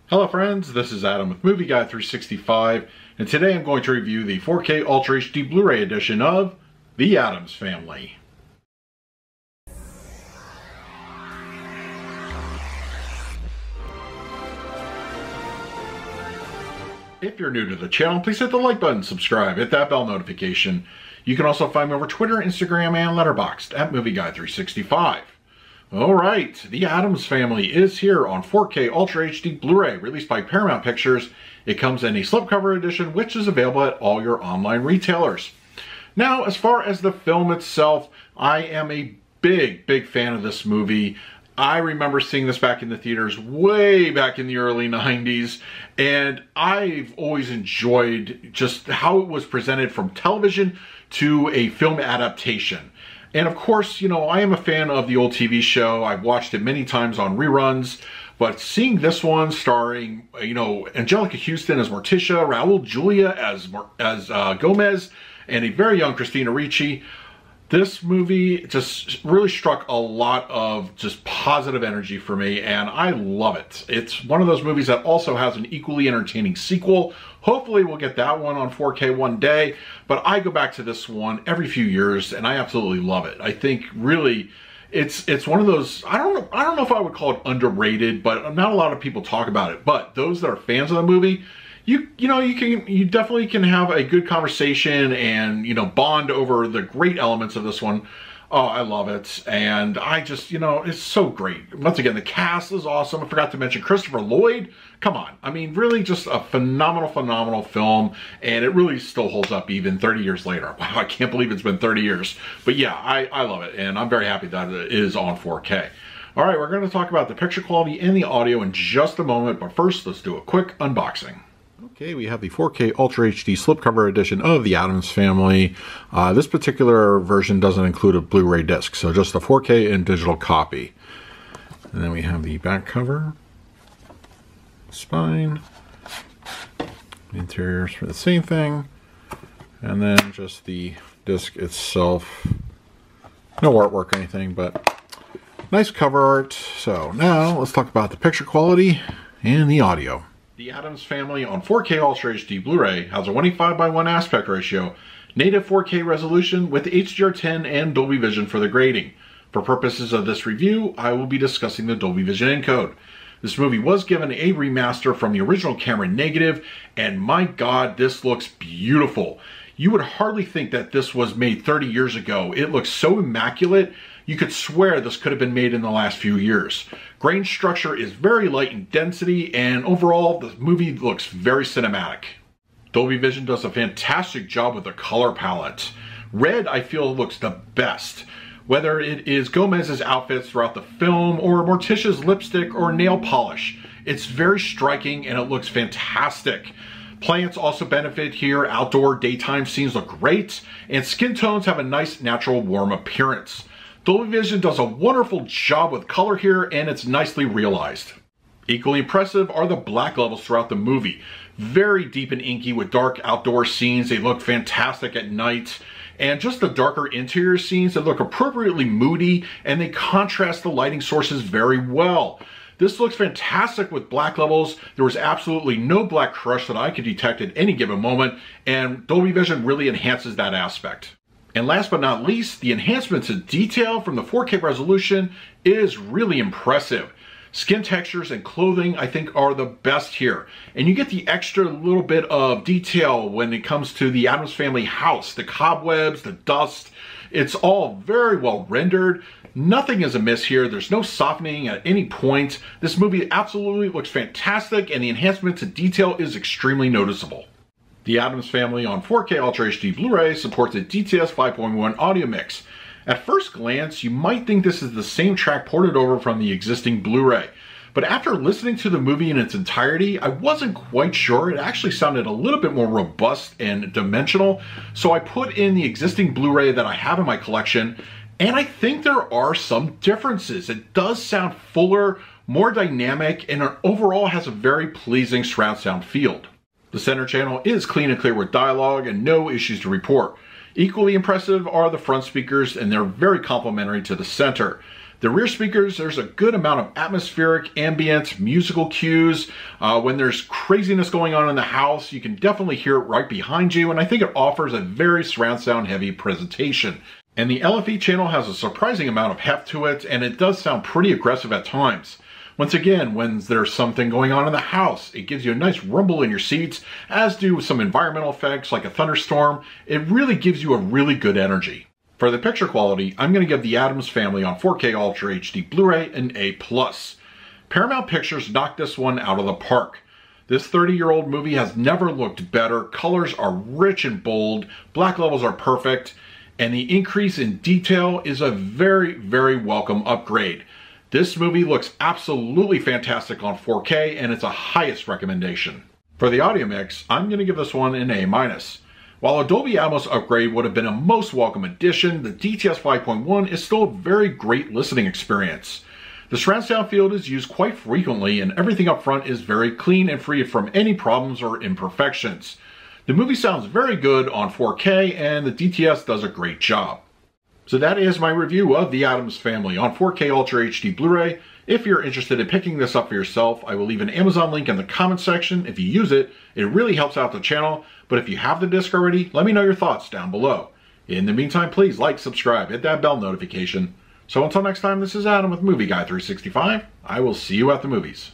Hello friends, this is Adam with Movie Guide 365, and today I'm going to review the 4K Ultra HD Blu-ray edition of The Addams Family. If you're new to the channel, please hit the like button, subscribe, hit that bell notification. You can also find me over Twitter, Instagram, and Letterboxd at Movie Guide 365. Alright, The Addams Family is here on 4K Ultra HD Blu-ray, released by Paramount Pictures. It comes in a slipcover edition, which is available at all your online retailers. Now, as far as the film itself, I am a big fan of this movie. I remember seeing this back in the theaters way back in the early 90s, and I've always enjoyed just how it was presented from television to a film adaptation. And of course, you know, I am a fan of the old TV show. I've watched it many times on reruns, but seeing this one starring, you know, Anjelica Huston as Morticia, Raul Julia as Gomez, and a very young Christina Ricci, this movie just really struck a lot of just positive energy for me, and I love it. It's one of those movies that also has an equally entertaining sequel. Hopefully we'll get that one on 4K one day, but I go back to this one every few years, and I absolutely love it. I think really it's one of those, I don't know if I would call it underrated, but not a lot of people talk about it. But those that are fans of the movie, you definitely can have a good conversation and, you know, bond over the great elements of this one. Oh, I love it. And I just, you know, it's so great. Once again, the cast is awesome. I forgot to mention Christopher Lloyd. Come on. I mean, really just a phenomenal film. And it really still holds up even 30 years later. Wow, I can't believe it's been 30 years. But yeah, I love it. And I'm very happy that it is on 4K. All right, we're going to talk about the picture quality and the audio in just a moment. But first, let's do a quick unboxing. Okay, we have the 4K Ultra HD slipcover edition of The Addams Family. This particular version doesn't include a Blu-ray disc, so just a 4K and digital copy. And then we have the back cover, spine, interiors for the same thing, and then just the disc itself. No artwork or anything, but nice cover art. So now let's talk about the picture quality and the audio. The Addams Family on 4K Ultra HD Blu-ray has a 1:5:1 aspect ratio, native 4K resolution with HDR10 and Dolby Vision for the grading. For purposes of this review, I will be discussing the Dolby Vision encode. This movie was given a remaster from the original camera negative, and my God, this looks beautiful. You would hardly think that this was made 30 years ago. It looks so immaculate, you could swear this could have been made in the last few years. Grain structure is very light in density, and overall, the movie looks very cinematic. Dolby Vision does a fantastic job with the color palette. Red, I feel, looks the best. Whether it is Gomez's outfits throughout the film, or Morticia's lipstick or nail polish, it's very striking and it looks fantastic. Plants also benefit here. Outdoor daytime scenes look great, and skin tones have a nice natural warm appearance. Dolby Vision does a wonderful job with color here, and it's nicely realized. Equally impressive are the black levels throughout the movie. Very deep and inky with dark outdoor scenes. They look fantastic at night. And just the darker interior scenes that look appropriately moody, and they contrast the lighting sources very well. This looks fantastic with black levels. There was absolutely no black crush that I could detect at any given moment, and Dolby Vision really enhances that aspect. And last but not least, the enhancement to detail from the 4K resolution is really impressive. Skin textures and clothing, I think, are the best here. And you get the extra little bit of detail when it comes to the Addams Family house. The cobwebs, the dust, it's all very well rendered. Nothing is amiss here. There's no softening at any point. This movie absolutely looks fantastic, and the enhancement to detail is extremely noticeable. The Addams Family on 4K Ultra HD Blu-ray supports a DTS 5.1 audio mix. At first glance, you might think this is the same track ported over from the existing Blu-ray. But after listening to the movie in its entirety, I wasn't quite sure. It actually sounded a little bit more robust and dimensional. So I put in the existing Blu-ray that I have in my collection, and I think there are some differences. It does sound fuller, more dynamic, and overall has a very pleasing surround sound field. The center channel is clean and clear with dialogue and no issues to report. Equally impressive are the front speakers, and they're very complementary to the center. The rear speakers, there's a good amount of atmospheric, ambient, musical cues. When there's craziness going on in the house, you can definitely hear it right behind you, and I think it offers a very surround sound heavy presentation. And the LFE channel has a surprising amount of heft to it, and it does sound pretty aggressive at times. Once again, when there's something going on in the house, it gives you a nice rumble in your seats, as do some environmental effects like a thunderstorm. It really gives you a really good energy. For the picture quality, I'm going to give the Addams Family on 4K Ultra HD Blu-ray an A+. Paramount Pictures knocked this one out of the park. This 30-year-old movie has never looked better. Colors are rich and bold, black levels are perfect, and the increase in detail is a very, very welcome upgrade. This movie looks absolutely fantastic on 4K, and it's a highest recommendation. For the audio mix, I'm going to give this one an A-. While a Dolby Atmos upgrade would have been a most welcome addition, the DTS 5.1 is still a very great listening experience. The surround sound field is used quite frequently, and everything up front is very clean and free from any problems or imperfections. The movie sounds very good on 4K, and the DTS does a great job. So that is my review of the Addams Family on 4K Ultra HD Blu-ray. If you're interested in picking this up for yourself, I will leave an Amazon link in the comment section. If you use it, it really helps out the channel. But if you have the disc already, let me know your thoughts down below. In the meantime, please like, subscribe, hit that bell notification. So until next time, this is Adam with Movie Guy 365. I will see you at the movies.